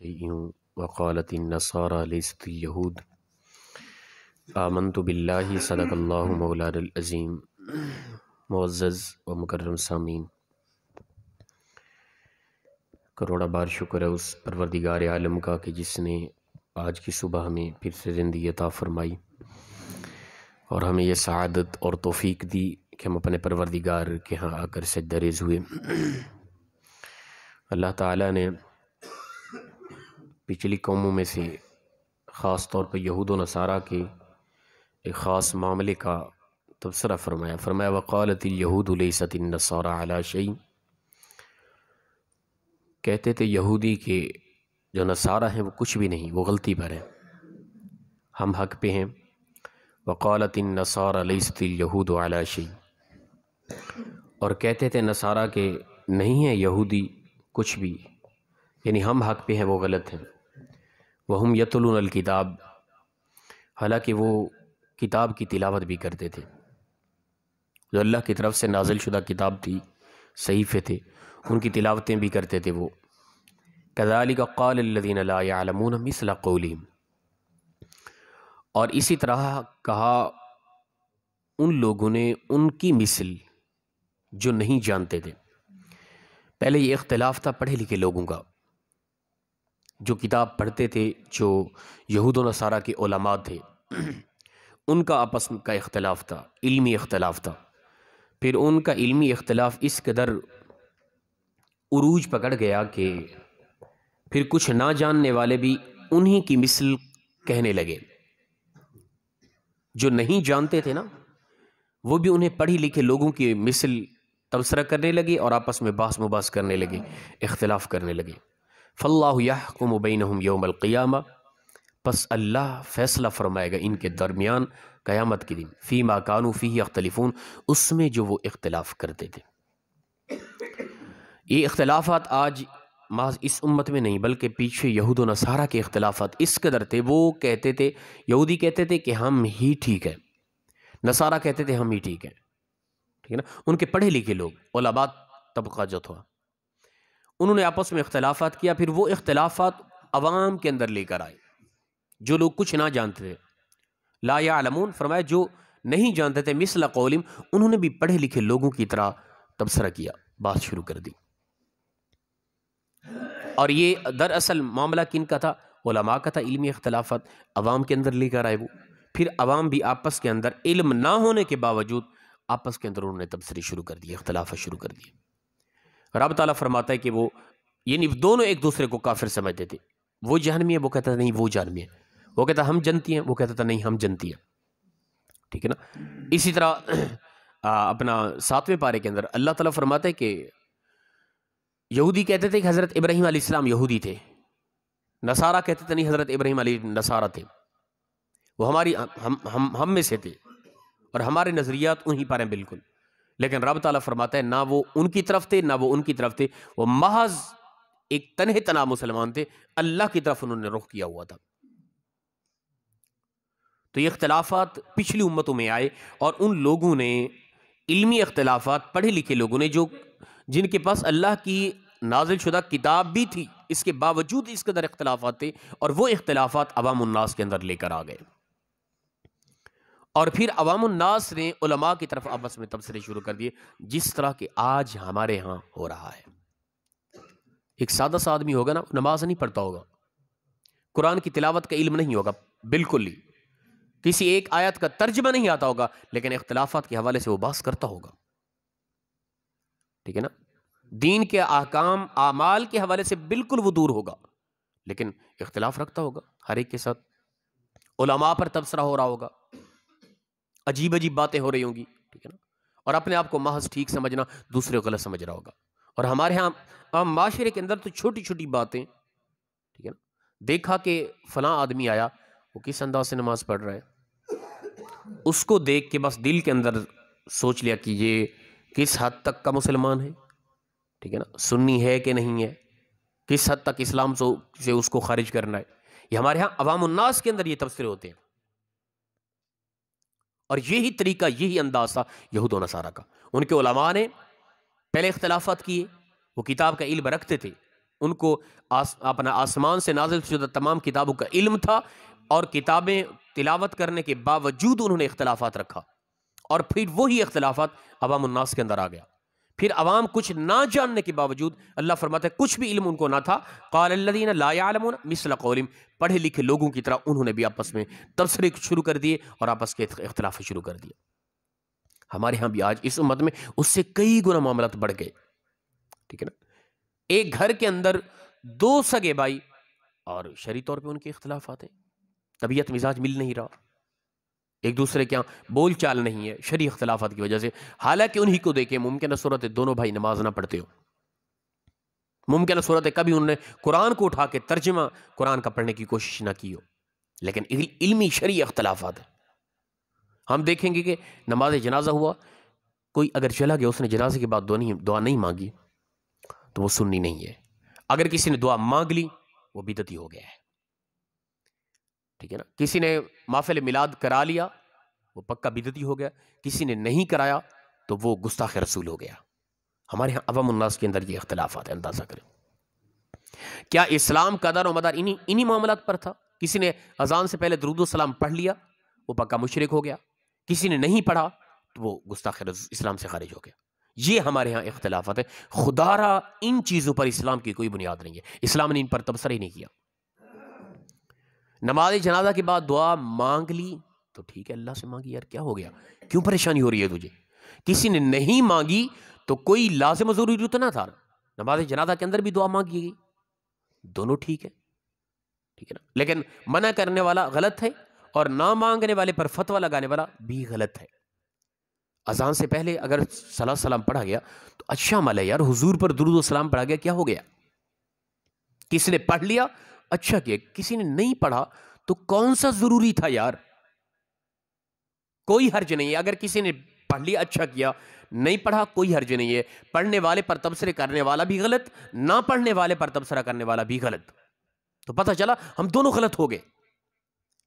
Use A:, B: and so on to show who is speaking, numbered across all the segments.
A: شيء وقالت النصارى ليست اليهود آمنت باللہ صدق اللہ مولانا العظیم۔ معزز و مکرم سامعین، کروڑا بار شکر ہے اس پروردگار عالم کا کہ جس نے آج کی صبح ہمیں پھر سے زندگی عطا فرمائی اور ہمیں یہ سعادت اور توفیق دی کہ ہم اپنے پروردگار کے ہاں آ کر سجدہ ریز ہوئے۔ اللہ تعالیٰ نے پچھلی قوموں میں سے خاص طور پر یہود و نصارہ کے ایک خاص معاملے کا تبصرہ فرمایا وقالت الیہود لیست النصارى علی شیء۔ کہتے تھے یہودی کہ جو نصارہ ہیں وہ کچھ بھی نہیں، وہ غلطی پر ہیں، ہم حق پہ ہیں۔ وقالت النصارى لیست الیہود علی شیء، اور کہتے تھے نصارہ کہ نہیں ہیں یہودی کچھ بھی، یعنی ہم حق پہ ہیں وہ غلط ہیں۔ وہم یتلون الکتاب، حالانکہ وہ کتاب کی تلاوت بھی کرتے تھے، جو اللہ کی طرف سے نازل شدہ کتاب تھی، صحیفے تھے، ان کی تلاوتیں بھی کرتے تھے وہ۔ کذالک قال الذین لا یعلمون مثل قولہم، اور اسی طرح کہا ان لوگوں نے ان کی مثل جو نہیں جانتے تھے۔ پہلے یہ اختلاف تھا پڑھے لکھے لوگوں کا، جو کتاب پڑھتے تھے، جو یہود و نصارہ کے علماء تھے، ان کا آپس کا اختلاف تھا، علمی اختلاف تھا۔ پھر ان کا علمی اختلاف اس قدر عروج پکڑ گیا کہ پھر کچھ نہ جاننے والے بھی انہی کی مثل کہنے لگے۔ جو نہیں جانتے تھے نا، وہ بھی انہیں پڑھی لکھے لوگوں کی مثل تبصرہ کرنے لگے اور آپس میں بحث مباحث کرنے لگے، اختلاف کرنے لگے۔ فاللہ یحکم بینہم یوم القیامہ، پس اللہ فیصلہ فرمائے گا ان کے درمیان قیامت کے دن، فیما کانوا فیہ یختلفون، اس میں جو وہ اختلاف کرتے تھے۔ یہ اختلافات آج محض اس امت میں نہیں بلکہ پیچھے یہود و نصارہ کے اختلافات اس قدر تھے۔ وہ کہتے تھے، یہودی کہتے تھے کہ ہم ہی ٹھیک ہیں، نصارہ کہتے تھے ہم ہی ٹھیک ہیں، ٹھیک ہے نا۔ ان کے پڑھے لکھے لوگ، علماء طبقہ جو تھا، انہوں نے آپس میں اختلافات کیا، پھر وہ اختلافات عوام کے اندر لے کر آئے، جو لوگ کچھ نہ جانتے تھے۔ لا یعلمون فرمایا جو نہیں جانتے تھے، مثل قولہم، انہوں نے بھی پڑھے لکھے لوگوں کی طرح تبصرہ کیا، بات شروع کر دی۔ اور یہ دراصل معاملہ کن کا تھا؟ علماء کا تھا، علمی اختلافات عوام کے اندر لے کر آئے وہ۔ پھر عوام بھی آپس کے اندر علم نہ ہونے کے باوجود آپس کے اندر انہوں نے تبصرے شروع کر دیے، اختلافات شروع کر دیے۔ رب تعالیٰ فرماتا ہے کہ وہ یعنی دونوں ایک دوسرے کو کافر سمجھتے تھے۔ وہ جہنمی ہے، وہ کہتا تھا نہیں وہ جہنمی ہے، وہ کہتا ہم جنتی ہیں، وہ کہتا تھا نہیں ہم جنتی ہیں، ٹھیک ہے نا۔ اسی طرح اپنا 7ویں پارے کے اندر اللہ تعالیٰ فرماتا ہے کہ یہودی کہتے تھے کہ حضرت ابراہیم علیہ السلام یہودی تھے، نصارہ کہتے تھے نہیں حضرت ابراہیم علیہ نصارہ تھے، وہ ہم میں سے تھے اور ہمارے نظریات انہی پر ہیں بالکل۔ لیکن رب تعالیٰ فرماتا ہے نہ وہ ان کی طرف تھے نہ وہ ان کی طرف تھے، وہ محض ایک تنہے تنہا مسلمان تھے، اللہ کی طرف انہوں نے رخ کیا ہوا تھا۔ تو یہ اختلافات پچھلی امتوں میں آئے اور ان لوگوں نے علمی اختلافات، پڑھے لکھے لوگوں نے، جو جن کے پاس اللہ کی نازل شدہ کتاب بھی تھی، اس کے باوجود اس قدر اختلافات تھے، اور وہ اختلافات عوام الناس کے اندر لے کر آ گئے۔ اور پھر عوام الناس نے علماء کی طرف آپس میں تبصرے شروع کر دیے، جس طرح کہ آج ہمارے ہاں ہو رہا ہے۔ ایک سادہ سا آدمی ہوگا نا، نماز نہیں پڑھتا ہوگا، قرآن کی تلاوت کا علم نہیں ہوگا بالکل ہی، کسی ایک آیت کا ترجمہ نہیں آتا ہوگا، لیکن اختلافات کے حوالے سے وہ بحث کرتا ہوگا، ٹھیک ہے نا۔ دین کے احکام اعمال کے حوالے سے بالکل وہ دور ہوگا، لیکن اختلاف رکھتا ہوگا ہر ایک کے ساتھ، علماء پر تبصرہ ہو رہا ہوگا، عجیب عجیب باتیں ہو رہی ہوں گی، ٹھیک ہے نا، اور اپنے آپ کو محض ٹھیک سمجھنا، دوسرے کو غلط سمجھ رہا ہوگا۔ اور ہمارے ہاں معاشرے کے اندر تو چھوٹی چھوٹی باتیں، ٹھیک ہے نا، دیکھا کہ فلاں آدمی آیا، وہ کس انداز سے نماز پڑھ رہا ہے، اس کو دیکھ کے بس دل کے اندر سوچ لیا کہ یہ کس حد تک کا مسلمان ہے، ٹھیک ہے نا، سنی ہے کہ نہیں ہے، کس حد تک اسلام سے اس کو خارج کرنا ہے۔ یہ ہمارے ہاں عوام الناس کے اندر یہ تبصرے ہوتے ہیں، اور یہی طریقہ، یہی انداز تھا یہود و نصارہ کا۔ ان کے علماء نے پہلے اختلافات کیے، وہ کتاب کا علم رکھتے تھے، ان کو اپنا آسمان سے نازل شدہ تمام کتابوں کا علم تھا، اور کتابیں تلاوت کرنے کے باوجود انہوں نے اختلافات رکھا، اور پھر وہی اختلافات عوام الناس کے اندر آ گیا۔ پھر عوام کچھ نہ جاننے کے باوجود، اللہ فرماتا ہے کچھ بھی علم ان کو نہ تھا، قال الذین لا یعلمون مثل قولہم، پڑھے لکھے لوگوں کی طرح انہوں نے بھی آپس میں تبصرے شروع کر دیے اور آپس کے اختلاف شروع کر دیے۔ ہمارے ہاں بھی آج اس امت میں اس سے کئی گنا معاملات بڑھ گئے، ٹھیک ہے نا۔ ایک گھر کے اندر دو سگے بھائی اور شرعی طور پہ ان کے اختلافات ہیں، طبیعت مزاج مل نہیں رہا، ایک دوسرے کے یہاں بول چال نہیں ہے شرعی اختلافات کی وجہ سے، حالانکہ انہی کو دیکھیں ممکنہ صورت ہے دونوں بھائی نماز نہ پڑھتے ہو، ممکنہ صورت ہے کبھی انہوں نے قرآن کو اٹھا کے ترجمہ قرآن کا پڑھنے کی کوشش نہ کی ہو، لیکن علمی شرعی اختلافات ہیں۔ ہم دیکھیں گے کہ نماز جنازہ ہوا، کوئی اگر چلا گیا اس نے جنازے کے بعد دعا نہیں مانگی تو وہ سنی نہیں ہے، اگر کسی نے دعا مانگ لی وہ بدعتی ہو گیا ہے، ٹھیک ہے نا۔ کسی نے محفل میلاد کرا لیا وہ پکا بدعتی ہو گیا، کسی نے نہیں کرایا تو وہ گستاخ رسول ہو گیا۔ ہمارے ہاں عوام الناس کے اندر یہ اختلافات ہیں، اندازہ کریں۔ کیا اسلام کا دار و مدار انہی معاملات پر تھا؟ کسی نے اذان سے پہلے درود و سلام پڑھ لیا وہ پکا مشرک ہو گیا، کسی نے نہیں پڑھا تو وہ گستاخ اسلام سے خارج ہو گیا۔ یہ ہمارے ہاں اختلافات ہیں، خدا را ان چیزوں پر اسلام کی کوئی بنیاد نہیں ہے، اسلام نے ان پر تبصرہ ہی نہیں کیا۔ نماز جنازہ کے بعد دعا مانگ لی تو ٹھیک ہے، اللہ سے مانگی، یار کیا ہو گیا، کیوں پریشانی ہو رہی ہے تجھے؟ کسی نے نہیں مانگی تو کوئی لازم و ضروری تو نہ تھا، نماز جنازہ کے اندر بھی دعا مانگی گئی، دونوں ٹھیک ہے، ٹھیک ہے نا۔ لیکن منع کرنے والا غلط ہے اور نہ مانگنے والے پر فتویٰ لگانے والا بھی غلط ہے۔ اذان سے پہلے اگر صلاۃ سلام پڑھا گیا تو اچھا عمل ہے یار، حضور پر درود و سلام پڑھا گیا، کیا ہو گیا؟ کسی نے پڑھ لیا اچھا کیا، کسی نے نہیں پڑھا تو کون سا ضروری تھا یار؟ کوئی حرج نہیں ہے، اگر کسی نے پڑھ لیا اچھا کیا، نہیں پڑھا کوئی حرج نہیں ہے۔ پڑھنے والے پر تبصرے کرنے والا بھی غلط، نہ پڑھنے والے پر تبصرہ کرنے والا بھی غلط، تو پتہ چلا ہم دونوں غلط ہو گئے،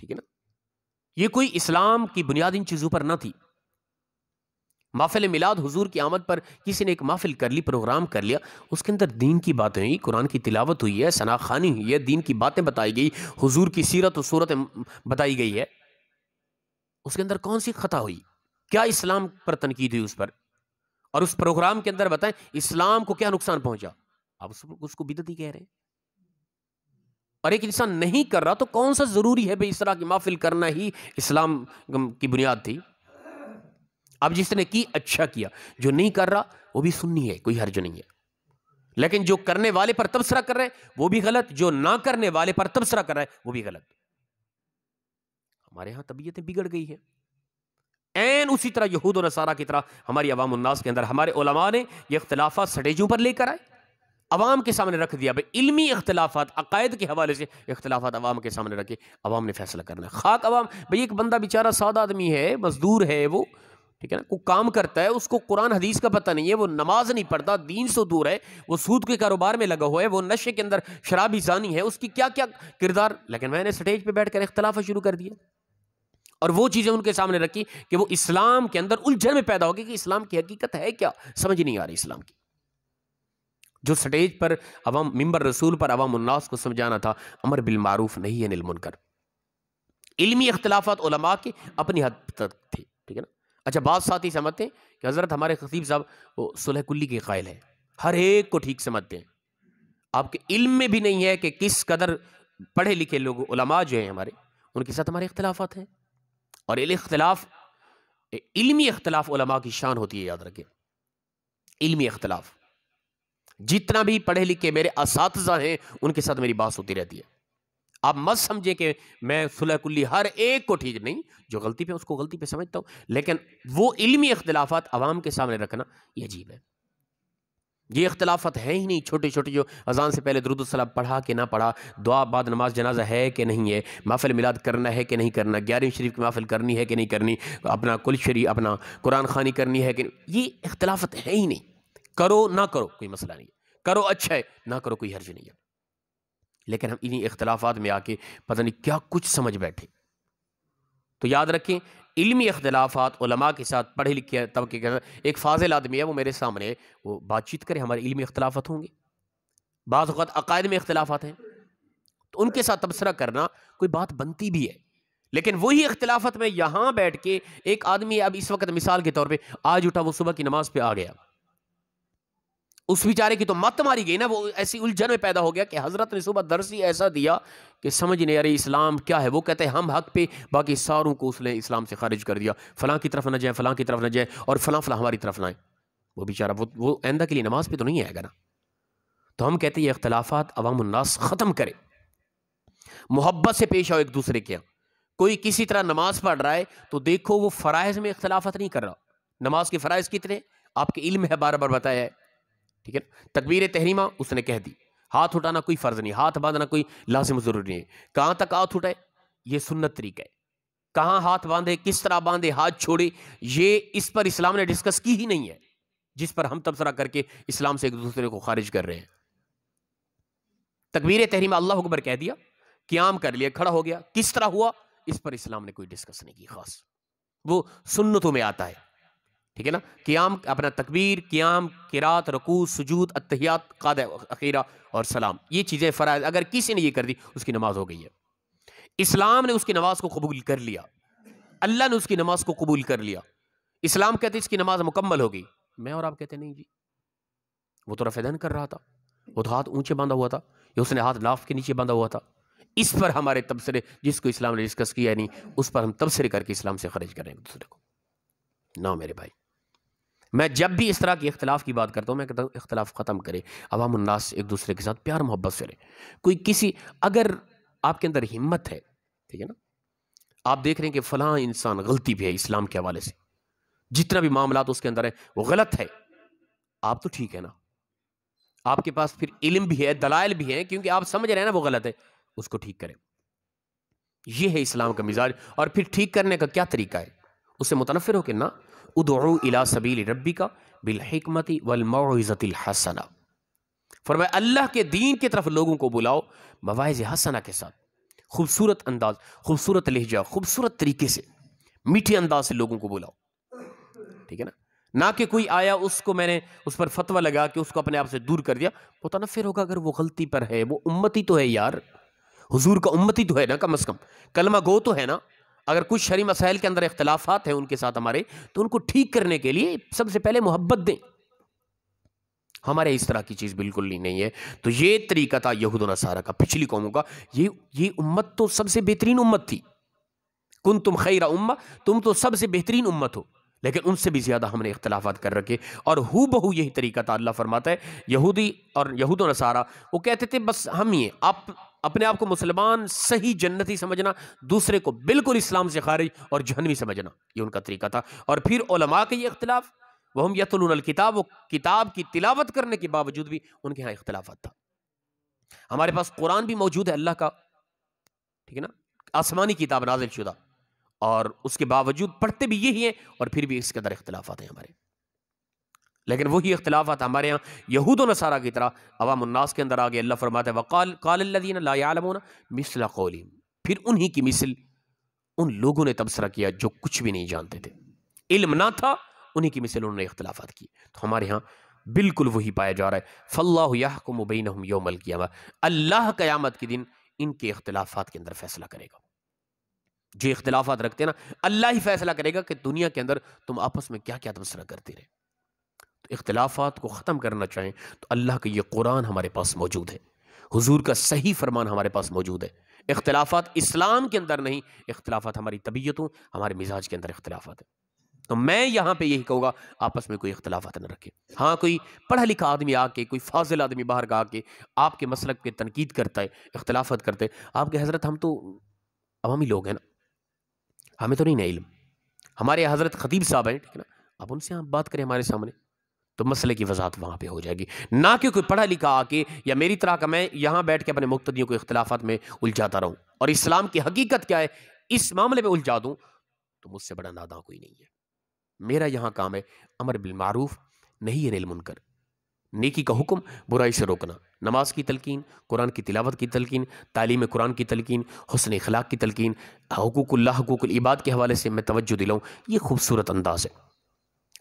A: ٹھیک ہے نا۔ یہ کوئی اسلام کی بنیاد ان چیزوں پر نہ تھی۔ محفل میلاد حضور کی آمد پر کسی نے ایک محفل کر لی، پروگرام کر لیا، اس کے اندر دین کی باتیں ہوئی، قرآن کی تلاوت ہوئی ہے، ثنا خوانی ہوئی ہے، دین کی باتیں بتائی گئی، حضور کی سیرت و صورت بتائی گئی ہے، اس کے اندر کون سی خطا ہوئی؟ کیا اسلام پر تنقید ہوئی اس پر؟ اور اس پروگرام کے اندر بتائیں اسلام کو کیا نقصان پہنچا؟ آپ اس کو بدعتی کہہ رہے ہیں۔ اور ایک انسان نہیں کر رہا تو کون سا ضروری ہے بھئی اس طرح کی محفل کرنا ہی اسلام کی بنیاد تھی؟ اب جس نے کی اچھا کیا، جو نہیں کر رہا وہ بھی سنی ہے، کوئی حرج نہیں ہے، لیکن جو کرنے والے پر تبصرہ کر رہے ہیں وہ بھی غلط، جو نہ کرنے والے پر تبصرہ کر رہا ہے وہ بھی غلط۔ ہمارے ہاں طبیعتیں بگڑ گئی ہیں، این اسی طرح یہود و نصارہ کی طرح ہماری عوام الناس کے اندر ہمارے علماء نے یہ اختلافات سٹیجوں پر لے کر آئے، عوام کے سامنے رکھ دیا، بھئی علمی اختلافات، عقائد کے حوالے سے اختلافات عوام کے سامنے رکھے، عوام نے فیصلہ کرنا ہے۔ خاک عوام، بھئی ایک بندہ بیچارہ سادہ آدمی ہے، مزدور ہے، وہ ٹھیک ہے نا، کوئی کام کرتا ہے، اس کو قرآن حدیث کا پتہ نہیں ہے، وہ نماز نہیں پڑھتا، دین سے دور ہے، وہ سود کے کاروبار میں لگا ہوا ہے، وہ نشے کے اندر شرابی زانی ہے، اس کی کیا کیا کردار، لیکن میں نے سٹیج پہ بیٹھ کر اختلاف شروع کر دیا اور وہ چیزیں ان کے سامنے رکھی کہ وہ اسلام کے اندر الجھن میں پیدا ہو گئی کہ اسلام کی حقیقت ہے کیا، سمجھ نہیں آ رہی اسلام کی۔ جو سٹیج پر عوام ممبر رسول پر عوام الناس کو سمجھانا تھا، امر بالمعروف نہی عن المنکر، علمی اختلافات علماء کے اپنی حد تک تھے، ٹھیک ہے نا۔ اچھا، بعض ساتھی سمجھتے ہیں کہ حضرت ہمارے خطیب صاحب وہ صلح کلی کے قائل ہیں، ہر ایک کو ٹھیک سمجھتے ہیں، آپ کے علم میں بھی نہیں ہے کہ کس قدر پڑھے لکھے لوگ علماء جو ہیں ہمارے، ان کے ساتھ ہمارے اختلافات ہیں، اور علمی اختلاف علماء کی شان ہوتی ہے، یاد رکھیں، علمی اختلاف، جتنا بھی پڑھے لکھے میرے اساتذہ ہیں ان کے ساتھ میری بات ہوتی رہتی ہے۔ آپ مت سمجھے کہ میں صلح کلی ہر ایک کو ٹھیک نہیں، جو غلطی پہ اس کو غلطی پہ سمجھتا ہوں، لیکن وہ علمی اختلافات عوام کے سامنے رکھنا یہ عجیب ہے۔ یہ اختلافات ہیں ہی نہیں، چھوٹے چھوٹے، جو اذان سے پہلے درود السلام پڑھا کہ نہ پڑھا، دعا بعد نماز جنازہ ہے کہ نہیں ہے، محفل میلاد کرنا ہے کہ نہیں کرنا، 11ویں شریف کی محفل کرنی ہے کہ نہیں کرنی، اپنا کل شریف اپنا قرآن خوانی کرنی ہے کہ نہیں، یہ اختلافات ہیں ہی نہیں۔ کرو نہ کرو کوئی مسئلہ نہیں ہے، کرو اچھا ہے، نہ کرو کوئی حرج نہیں ہے، لیکن ہم انہی اختلافات میں آ کے پتہ نہیں کیا کچھ سمجھ بیٹھے۔ تو یاد رکھیں، علمی اختلافات علماء کے ساتھ، پڑھے لکھے طبقے کے ساتھ، ایک فاضل آدمی ہے وہ میرے سامنے، وہ بات چیت کرے، ہمارے علمی اختلافات ہوں گے، بعض اوقات عقائد میں اختلافات ہیں، تو ان کے ساتھ تبصرہ کرنا کوئی بات بنتی بھی ہے، لیکن وہی اختلافات میں یہاں بیٹھ کے ایک آدمی اب اس وقت مثال کے طور پہ آج اٹھا، وہ صبح کی نماز پہ آ گیا، اس بیچارے کی تو مت ماری گئی نا، وہ ایسی الجھن میں پیدا ہو گیا کہ حضرت نے صبح درس ہی ایسا دیا کہ سمجھ نہیں آ رہی اسلام کیا ہے۔ وہ کہتے ہیں ہم حق پہ، باقی ساروں کو اس نے اسلام سے خارج کر دیا، فلاں کی طرف نہ جائیں، فلاں کی طرف نہ جائیں، اور فلاں فلاں ہماری طرف نہ آئیں۔ وہ بیچارہ وہ آئندہ کے لیے نماز پہ تو نہیں آئے گا نا۔ تو ہم کہتے ہیں یہ اختلافات عوام الناس ختم کرے، محبت سے پیش آؤ ایک دوسرے کے یہاں۔ کوئی کسی طرح نماز پڑھ رہا ہے تو دیکھو وہ فرائض میں اختلافات نہیں کر رہا۔ نماز کے فرائض کتنے آپ کے علم ہے، بار بار بتایا ہے، ٹھیک ہے۔ تکبیر تحریمہ اس نے کہہ دی، ہاتھ اٹھانا کوئی فرض نہیں، ہاتھ باندھنا کوئی لازم ضروری نہیں ہے، کہاں تک ہاتھ اٹھائے یہ سنت طریقہ ہے، کہاں ہاتھ باندھے، کس طرح باندھے، ہاتھ چھوڑے، یہ اس پر اسلام نے ڈسکس کی ہی نہیں ہے، جس پر ہم تبصرہ کر کے اسلام سے ایک دوسرے کو خارج کر رہے ہیں۔ تکبیر تحریمہ اللہ اکبر کہہ دیا، قیام کر لیا، کھڑا ہو گیا، کس طرح ہوا اس پر اسلام نے کوئی ڈسکس نہیں کی خاص، وہ سنتوں میں آتا ہے، ٹھیک ہے نا۔ قیام اپنا تکبیر، قیام، قرات، رکوع، سجود، اتحیات، قعدہ اخیرہ اور سلام، یہ چیزیں فرائض، اگر کسی نے یہ کر دی اس کی نماز ہو گئی ہے۔ اسلام نے اس کی نماز کو قبول کر لیا، اللہ نے اس کی نماز کو قبول کر لیا۔ اسلام کہتے اس کی نماز مکمل ہو گئی، میں اور آپ کہتے نہیں جی وہ تو رفع دین کر رہا تھا، وہ تو ہاتھ اونچے باندھا ہوا تھا، یا اس نے ہاتھ ناف کے نیچے باندھا ہوا تھا۔ اس پر ہمارے تبصرے، جس کو اسلام نے ڈسکس کیا نہیں، اس پر ہم تبصرے کر کے اسلام سے خارج کریں گے دوسرے کو نہ۔ میرے بھائی، میں جب بھی اس طرح کی اختلاف کی بات کرتا ہوں، میں کہتا ہوں اختلاف ختم کرے، عوام الناس ایک دوسرے کے ساتھ پیار محبت سے رہے۔ کوئی کسی، اگر آپ کے اندر ہمت ہے، ٹھیک ہے نا، آپ دیکھ رہے ہیں کہ فلاں انسان غلطی بھی ہے اسلام کے حوالے سے، جتنا بھی معاملات اس کے اندر ہے وہ غلط ہے، آپ تو ٹھیک ہے نا، آپ کے پاس پھر علم بھی ہے، دلائل بھی ہے، کیونکہ آپ سمجھ رہے ہیں نا وہ غلط ہے، اس کو ٹھیک کریں۔ یہ ہے اسلام کا مزاج۔ اور پھر ٹھیک کرنے کا کیا طریقہ ہے؟ اس سے متنفر ہو کہ نہ، ادعو الی سبیل ربک بالحکمت والموعظۃ الحسنہ، فرمایا اللہ کے دین کی طرف لوگوں کو بلاؤ مواعظ حسنہ کے ساتھ، خوبصورت انداز، خوبصورت لہجہ، خوبصورت طریقے سے، میٹھے انداز سے لوگوں کو بلاؤ، ٹھیک ہے نا۔ نہ کہ کوئی آیا اس کو میں نے اس پر فتویٰ لگا کہ اس کو اپنے آپ سے دور کر دیا، متنفر ہوگا اگر وہ غلطی پر ہے، وہ امتی تو ہے یار، حضور کا امتی تو ہے نا، کم از کم کلمہ گو تو ہے نا۔ اگر کچھ شرعی مسائل کے اندر اختلافات ہیں ان کے ساتھ ہمارے، تو ان کو ٹھیک کرنے کے لیے سب سے پہلے محبت دیں۔ ہمارے اس طرح کی چیز بالکل نہیں ہے۔ تو یہ طریقہ تھا یہود و نصارہ کا، پچھلی قوموں کا۔ یہ امت تو سب سے بہترین امت تھی، کنتم خیر امہ، تم تو سب سے بہترین امت ہو، لیکن ان سے بھی زیادہ ہم نے اختلافات کر رکھے، اور ہو بہو یہی طریقہ تھا۔ اللہ فرماتا ہے یہودی اور یہود و نصارہ وہ کہتے تھے بس ہم ہی ہیں، آپ اپنے آپ کو مسلمان صحیح جنتی سمجھنا، دوسرے کو بالکل اسلام سے خارج اور جہنمی سمجھنا، یہ ان کا طریقہ تھا۔ اور پھر علماء کے یہ اختلاف، وہم یتلون الکتاب، وہ کتاب کی تلاوت کرنے کے باوجود بھی ان کے ہاں اختلافات تھا۔ ہمارے پاس قرآن بھی موجود ہے اللہ کا، ٹھیک ہے نا، آسمانی کتاب نازل شدہ، اور اس کے باوجود پڑھتے بھی یہی ہیں، اور پھر بھی اس کے اندر اختلافات ہیں ہمارے۔ لیکن وہی اختلافات ہمارے ہاں یہود و نصارہ کی طرح عوام الناس کے اندر آگے۔ اللہ فرماتا ہے قال الذین لا یعلمون مثل قولہم، پھر انہی کی مثل ان لوگوں نے تبصرہ کیا جو کچھ بھی نہیں جانتے تھے، علم نہ تھا، انہی کی مثل انہوں نے اختلافات کی۔ تو ہمارے ہاں بالکل وہی پایا جا رہا ہے، فاللہ یحکم بینہم یوم القیامہ، اللہ قیامت کے دن ان کے اختلافات کے اندر فیصلہ کرے گا۔ جو اختلافات رکھتے ہیں نا، اللہ ہی فیصلہ کرے گا کہ دنیا کے اندر تم آپس میں کیا کیا تبصرہ کرتے رہے۔ تو اختلافات کو ختم کرنا چاہیں تو اللہ کا یہ قرآن ہمارے پاس موجود ہے، حضور کا صحیح فرمان ہمارے پاس موجود ہے۔ اختلافات اسلام کے اندر نہیں، اختلافات ہماری طبیعتوں، ہمارے مزاج کے اندر اختلافات ہیں۔ تو میں یہاں پہ یہی کہوں گا آپس میں کوئی اختلافات نہ رکھے۔ ہاں کوئی پڑھا لکھا آدمی آ کے، کوئی فاضل آدمی باہر کا آ کے آپ کے مسلک پہ تنقید کرتا ہے، اختلافات کرتے ہیں، آپ کے حضرت ہم تو عوامی لوگ ہیں نا، ہمیں تو نہیں نا علم، ہمارے حضرت خطیب صاحب ہیں، ٹھیک ہے نا، اب ان سے آپ بات کریں ہمارے سامنے تو مسئلے کی وضاحت وہاں پہ ہو جائے گی، نہ کہ کوئی پڑھا لکھا آ کے یا میری طرح کا میں یہاں بیٹھ کے اپنے مقتدیوں کو اختلافات میں الجھاتا رہوں اور اسلام کی حقیقت کیا ہے اس معاملے میں الجھا دوں، تو مجھ سے بڑا ناداں کوئی نہیں ہے۔ میرا یہاں کام ہے امر بالمعروف نہی عن المنکر، نیکی کا حکم، برائی سے روکنا، نماز کی تلقین، قرآن کی تلاوت کی تلقین، تعلیم قرآن کی تلقین، حسن اخلاق کی تلقین، حقوق اللہ، حقوق العباد کے حوالے سے میں توجہ دلاؤں، یہ خوبصورت انداز ہے۔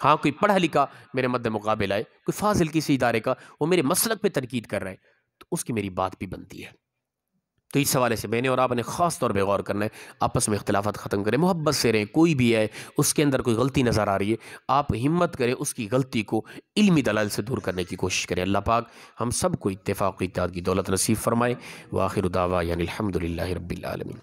A: ہاں کوئی پڑھا لکھا میرے مد مقابل آئے، کوئی فاضل کسی ادارے کا، وہ میرے مسلک پہ تنقید کر رہا ہے، تو اس کی میری بات بھی بنتی ہے۔ تو اس حوالے سے میں نے اور آپ نے خاص طور پہ غور کرنا ہے، آپس میں اختلافات ختم کریں، محبت سے رہیں۔ کوئی بھی ہے اس کے اندر کوئی غلطی نظر آ رہی ہے، آپ ہمت کریں اس کی غلطی کو علمی دلائل سے دور کرنے کی کوشش کریں۔ اللہ پاک ہم سب کو اتفاق و اتحاد کی دولت نصیب فرمائے۔ وآخر دعوانا الحمد للہ رب العالمین۔